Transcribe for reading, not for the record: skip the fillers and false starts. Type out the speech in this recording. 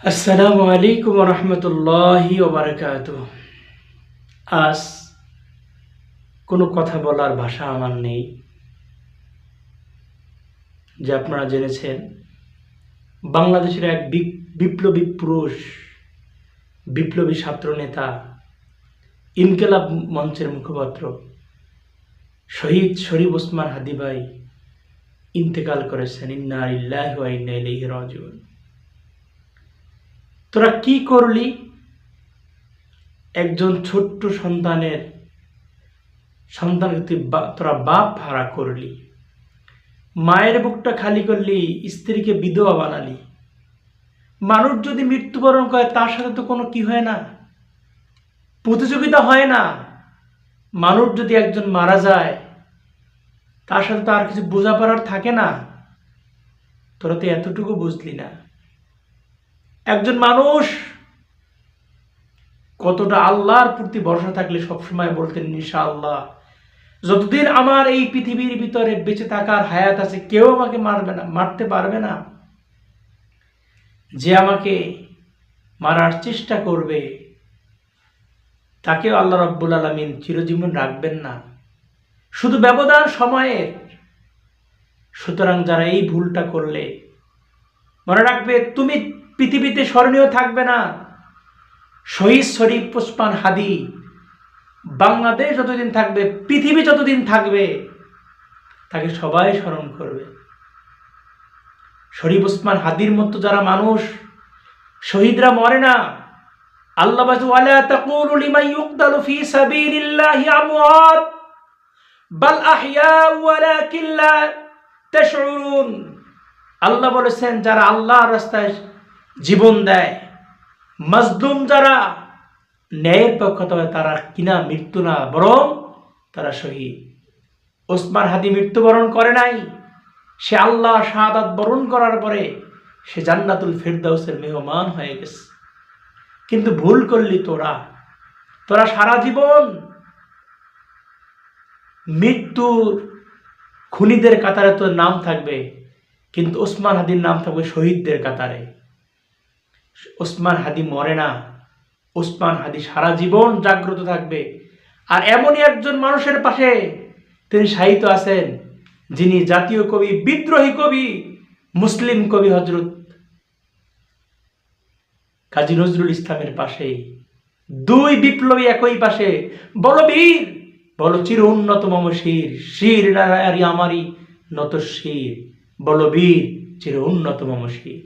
আসসালামু আলাইকুম রহমতুল্লাহি ওবারাকাতুহ। আজ কোনো কথা বলার ভাষা আমার নেই। যে আপনারা জেনেছেন, বাংলাদেশের এক বিপ্লবী পুরুষ, বিপ্লবী ছাত্র নেতা, ইনকিলাব মঞ্চের মুখপাত্র শহীদ শরীফ ওসমান হাদী ভাই ইন্তেকাল করেছেন। ইন্না লিল্লাহি ওয়া ইন্না ইলাইহি রাজিউন। তোরা কি করলি? একজন ছোট্ট সন্তানকে তোরা বাপ ভাড়া করলি, মায়ের বুকটা খালি করলি, স্ত্রীকে বিধবা বানালি। মানুষ যদি মৃত্যুবরণ করে তার সাথে তো কোনো কি হয় না, প্রতিযোগিতা হয় না। মানুষ যদি একজন মারা যায় তার সাথে তো আর কিছু বোঝাপড়ার থাকে না। তোরা তো এতটুকু বুঝলি না। একজন মানুষ কতটা আল্লাহর প্রতি ভরসা থাকলে সবসময় বলতেন, ইনশাআল্লাহ যতদিন আমার এই পৃথিবীর ভিতরে বেঁচে থাকার হায়াত আছে কেউ আমাকে মারতে পারবে না। যে আমাকে মারার চেষ্টা করবে তাকেও আল্লাহ রাব্বুল আলামিন চিরজীবন রাখবেন না, শুধু ব্যবধান সময়ের। সুতরাং যারা এই ভুলটা করলে মনে রাখবে, তুমি পৃথিবীতে স্মরণীয় থাকবে না। শহীদ শরীফ ওসমান হাদী বাংলাদেশ যতদিন থাকবে, পৃথিবী যতদিন থাকবে, তাকে সবাই স্মরণ করবে। শরীফ ওসমান হাদীর মতো যারা মানুষ, শহীদরা মরে না। আল্লাহ বলেন, ওয়ালা তাকুলু লিমান ইউকতালু ফি সাবিলিল্লাহি আমওয়াত বাল আহইয়াউ ওয়ালাকিন লা তাশউরুন। আল্লাহ বলেছেন, যারা আল্লাহর রাস্তায় জীবন দেয়, মাজলুম যারা ন্যায়ের পক্ষে হয়, তারা কিনা মৃত্যু না, বরং তারা শহীদ। ওসমান হাদী মৃত্যুবরণ করে নাই, সে আল্লাহ শাহাদাত বরণ করার পরে সে জান্নাতুল ফিরদাউসের মেহমান হয়ে গেছে। কিন্তু ভুল করলি তোরা সারা জীবন মৃত্যুর খুনিদের কাতারে তোর নাম থাকবে, কিন্তু ওসমান হাদীর নাম থাকবে শহীদদের কাতারে। ওসমান হাদী মরে না, ওসমান হাদী সারা জীবন জাগ্রত থাকবে। আর এমনই একজন মানুষের পাশে তিনি সাহিত্য আছেন, যিনি জাতীয় কবি, বিদ্রোহী কবি, মুসলিম কবি হযরত কাজী নজরুল ইসলামের পাশে। দুই বিপ্লবী একই পাশে। বলো বীর, বলো চির উন্নত মম শির, শির নারি আমারি নত শির, বলো বীর চির উন্নত মম শির।